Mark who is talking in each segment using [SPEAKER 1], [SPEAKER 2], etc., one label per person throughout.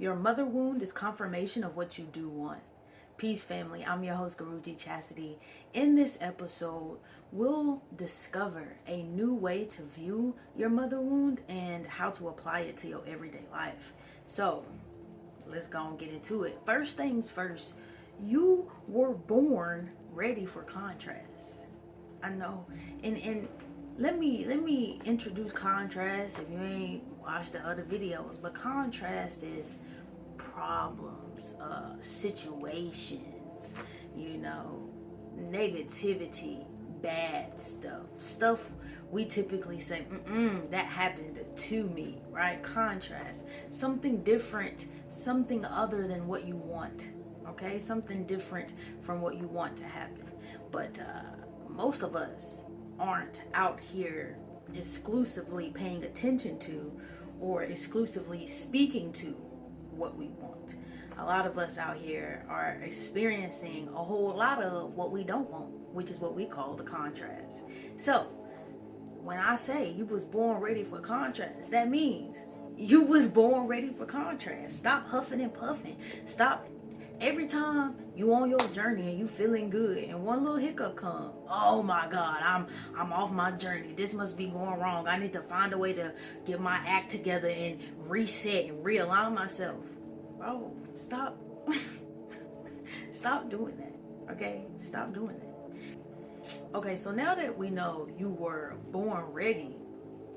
[SPEAKER 1] Your mother wound is confirmation of what you do want. Peace, family. I'm your host, Guruji Chastity. In this episode, we'll discover a new way to view your mother wound and how to apply it to your everyday life. So, let's go and get into it. First things first, you were born ready for contrast. I know. And let me introduce contrast if you ain't watched the other videos. But contrast is problems, situations, negativity, bad stuff we typically say, that happened to me, right? Contrast, something different, something other than what you want, okay? Something different from what you want to happen. But most of us aren't out here exclusively paying attention to or exclusively speaking to what we want. A lot of us out here are experiencing a whole lot of what we don't want, which is what we call the contrast. So when I say you was born ready for contrast, that means you was born ready for contrast. Stop huffing and puffing. Stop. Every time you on your journey and you feeling good and one little hiccup come, oh my God, I'm off my journey. This must be going wrong. I need to find a way to get my act together and reset and realign myself. Bro, stop. Stop doing that. Okay? Stop doing that. Okay, so now that we know you were born ready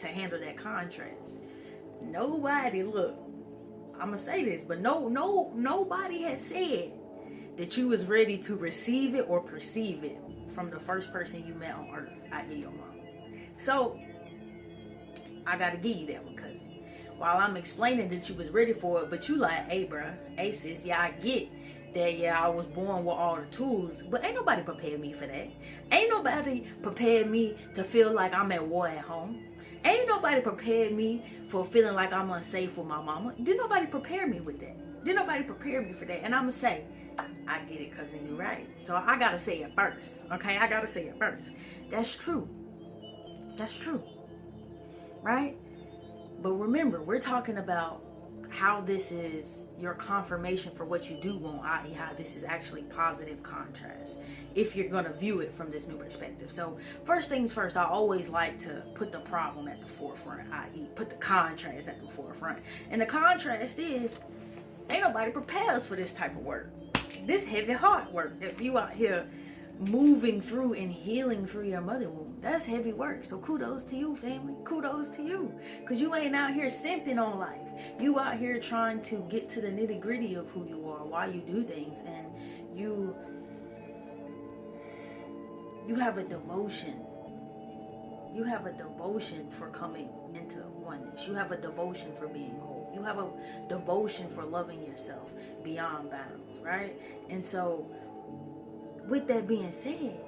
[SPEAKER 1] to handle that contrast, nobody, look, I'm gonna say this, but nobody has said that you was ready to receive it or perceive it from the first person you met on earth, i.e. your mom. So I gotta give you that one, cousin. While I'm explaining that you was ready for it, but you like, hey bruh, hey sis, yeah, I get that, yeah, I was born with all the tools, but ain't nobody prepared me for that. Ain't nobody prepared me to feel like I'm at war at home. Ain't nobody prepared me for feeling like I'm unsafe with my mama. Did nobody prepare me with that? Did nobody prepare me for that? And I'm going to say, I get it, cousin, you're right. So I got to say it first, okay? I got to say it first. That's true. That's true, right? But remember, we're talking about how this is your confirmation for what you do want, i.e. how this is actually positive contrast, if you're going to view it from this new perspective. So first things first, I always like to put the problem at the forefront, i.e. put the contrast at the forefront. And the contrast is, ain't nobody prepares for this type of work. This heavy heart work, if you out here moving through and healing through your mother wound, that's heavy work. So kudos to you, family. Kudos to you. Because you ain't out here simping on life. You out here trying to get to the nitty gritty of who you are, why you do things, and you have a devotion. You have a devotion for coming into oneness. You have a devotion for being whole. You have a devotion for loving yourself beyond bounds, right? And so with that being said,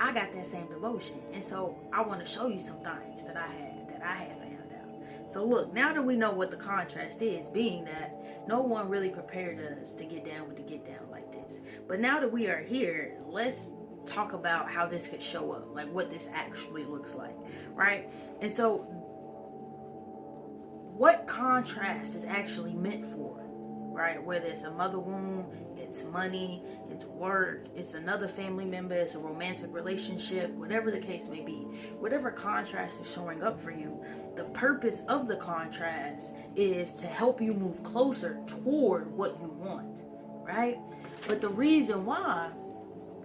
[SPEAKER 1] I got that same devotion. And so I want to show you some things that I had found out. So look, now that we know what the contrast is, being that no one really prepared us to get down with the get down like this. But now that we are here, let's talk about how this could show up, like what this actually looks like, right? And so what contrast is actually meant for, right? Whether it's a mother wound, it's money, it's work, it's another family member, it's a romantic relationship, whatever the case may be, whatever contrast is showing up for you, the purpose of the contrast is to help you move closer toward what you want, right? But the reason why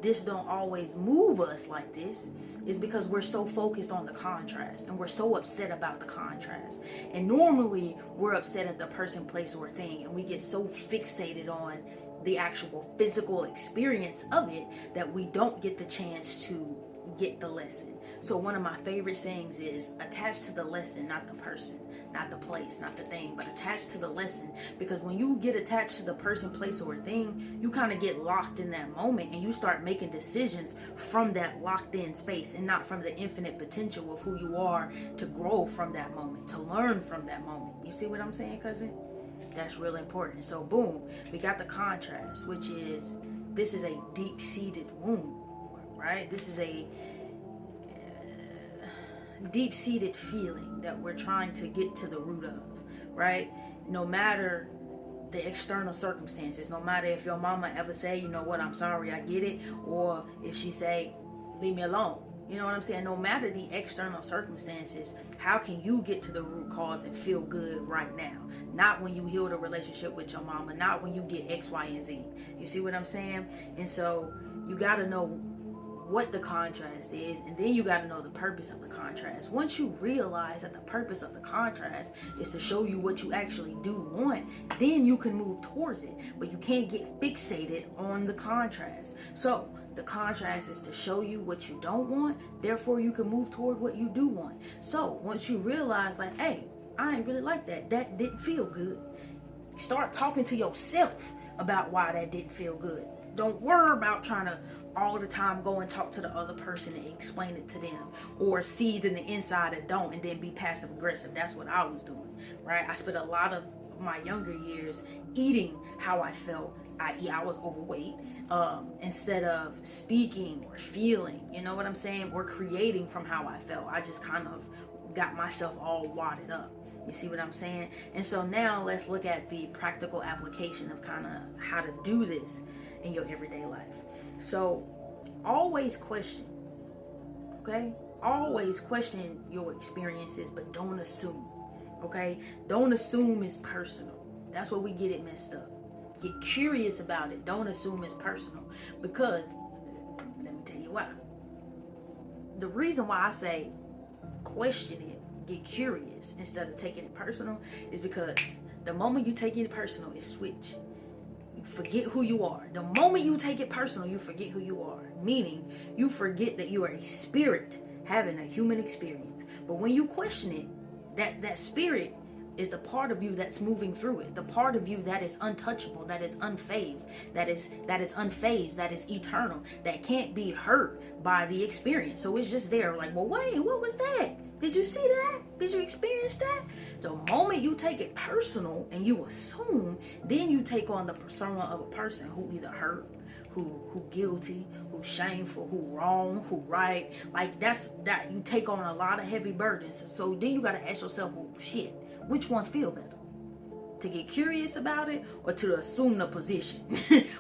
[SPEAKER 1] this don't always move us like this is because we're so focused on the contrast and we're so upset about the contrast. And normally we're upset at the person, place, or thing, and we get so fixated on the actual physical experience of it that we don't get the chance to get the lesson. So one of my favorite sayings is attach to the lesson, not the person, not the place, not the thing, but attached to the lesson. Because when you get attached to the person, place, or thing, you kind of get locked in that moment and you start making decisions from that locked in space and not from the infinite potential of who you are to grow from that moment, to learn from that moment. You see what I'm saying, cousin? That's really important. So boom, we got the contrast, which is, this is a deep-seated wound, right? This is a deep-seated feeling that we're trying to get to the root of, right? No matter the external circumstances. No matter if your mama ever say, you know what, I'm sorry, I get it, or if she say, leave me alone. You know what I'm saying? No matter the external circumstances, how can you get to the root cause and feel good right now? Not when you heal the relationship with your mama, not when you get X, Y, and Z. You see what I'm saying? And so you got to know what the contrast is, and then you got to know the purpose of the contrast. Once you realize that the purpose of the contrast is to show you what you actually do want, then you can move towards it. But you can't get fixated on the contrast. So the contrast is to show you what you don't want, therefore you can move toward what you do want. So once you realize, like, hey, I ain't really like that didn't feel good, start talking to yourself about why that didn't feel good. Don't worry about trying to all the time go and talk to the other person and explain it to them, or see it in the inside and don't, and then be passive aggressive. That's what I was doing, right? I spent a lot of my younger years eating how I felt, i.e. I was overweight, instead of speaking or feeling, you know what I'm saying, or creating from how I felt. I just kind of got myself all wadded up. You see what I'm saying? And so now let's look at the practical application of kind of how to do this in your everyday life. So always question, okay? Always question your experiences, but don't assume, okay? Don't assume it's personal. That's where we get it messed up. Get curious about it. Don't assume it's personal, because let me tell you why. The reason why I say question it, get curious instead of taking it personal, is because the moment you take it personal, it switch. You forget who you are. The moment you take it personal, you forget who you are. Meaning, you forget that you are a spirit having a human experience. But when you question it, that spirit is the part of you that's moving through it. The part of you that is untouchable, that is unfazed, that is unfazed, that is eternal, that can't be hurt by the experience. So it's just there, like, well, wait, what was that? Did you see that? Did you experience that? The moment you take it personal and you assume, then you take on the persona of a person who either hurt, who guilty, who shameful, who wrong, who right. Like that you take on a lot of heavy burdens. So then you got to ask yourself, well, shit, which one feel better? To get curious about it or to assume the position?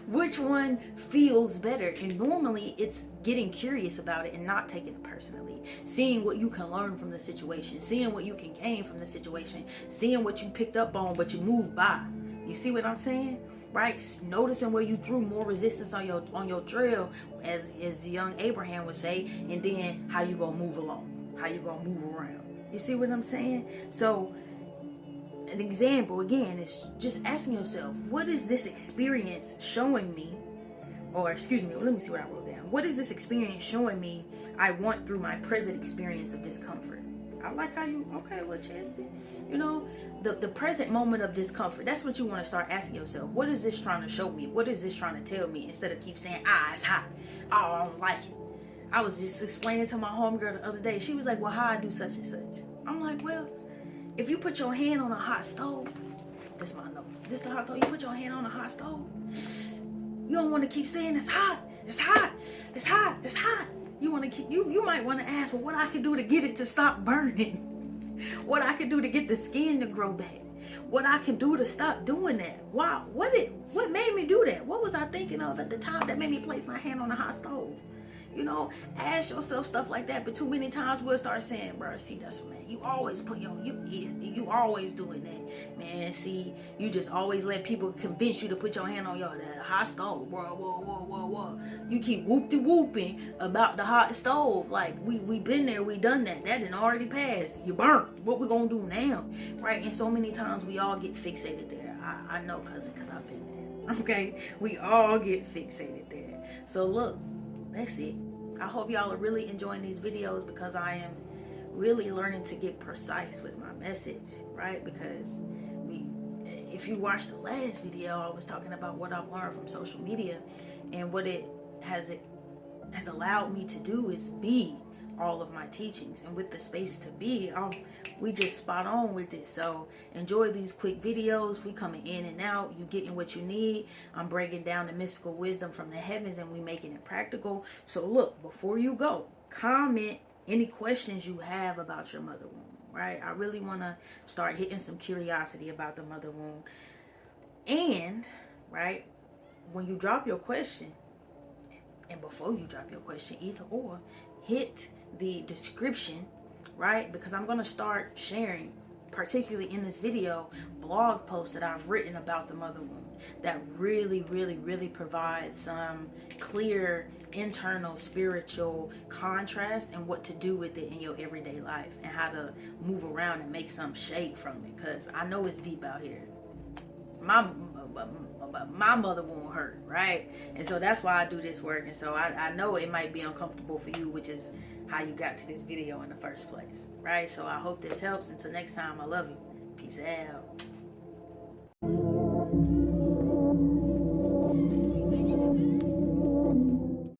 [SPEAKER 1] Which one feels better? And normally it's getting curious about it and not taking it personally. Seeing what you can learn from the situation. Seeing what you can gain from the situation. Seeing what you picked up on but you moved by. You see what I'm saying? Right? Noticing where you threw more resistance on your trail, as young Abraham would say, and then how you gonna move along. How you gonna move around. You see what I'm saying? So an example, again, is just asking yourself, what is this experience showing me? Or, excuse me, let me see what I wrote down. What is this experience showing me I want through my present experience of discomfort? I like how you, okay, well, Chastity, you know, the present moment of discomfort, that's what you want to start asking yourself. What is this trying to show me? What is this trying to tell me? Instead of keep saying, it's hot. Oh, I don't like it. I was just explaining to my homegirl the other day. She was like, well, how I do such and such? I'm like, well, if you put your hand on a hot stove, this is my notes. This is the hot stove. You put your hand on a hot stove. You don't want to keep saying it's hot. It's hot. It's hot. It's hot. You want to keep. You might want to ask, well, what I can do to get it to stop burning? What I can do to get the skin to grow back? What I can do to stop doing that? Wow. What made me do that? What was I thinking of at the time that made me place my hand on a hot stove? You know, ask yourself stuff like that. But too many times we'll start saying, bro, see, that's, man, you always put you always doing that, man. See, you just always let people convince you to put your hand on that hot stove, bro. Whoa. You keep whooping about the hot stove. Like, we been there, we done that. That didn't already pass. You burnt. What we gonna do now? Right? And so many times we all get fixated there. I know, cousin, because I've been there. Okay? We all get fixated there. So look, that's it. I hope y'all are really enjoying these videos, because I am really learning to get precise with my message, right? Because if you watched the last video, I was talking about what I've learned from social media, and what it has allowed me to do is be all of my teachings. And with the space to be, we just spot on with it. So enjoy these quick videos. We coming in and out. You getting what you need. I'm breaking down the mystical wisdom from the heavens, and we making it practical. So look, before you go, comment any questions you have about your mother womb, right? I really want to start hitting some curiosity about the mother womb. And, right, when you drop your question, and before you drop your question, either or, hit the description, right? Because I'm going to start sharing, particularly in this video, blog posts that I've written about the mother wound that really, really, really provide some clear internal spiritual contrast and what to do with it in your everyday life and how to move around and make some shake from it. Because I know it's deep out here. My mother won't hurt, right? And so that's why I do this work. And so I know it might be uncomfortable for you, which is how you got to this video in the first place, right? So I hope this helps. Until next time, I love you. Peace out.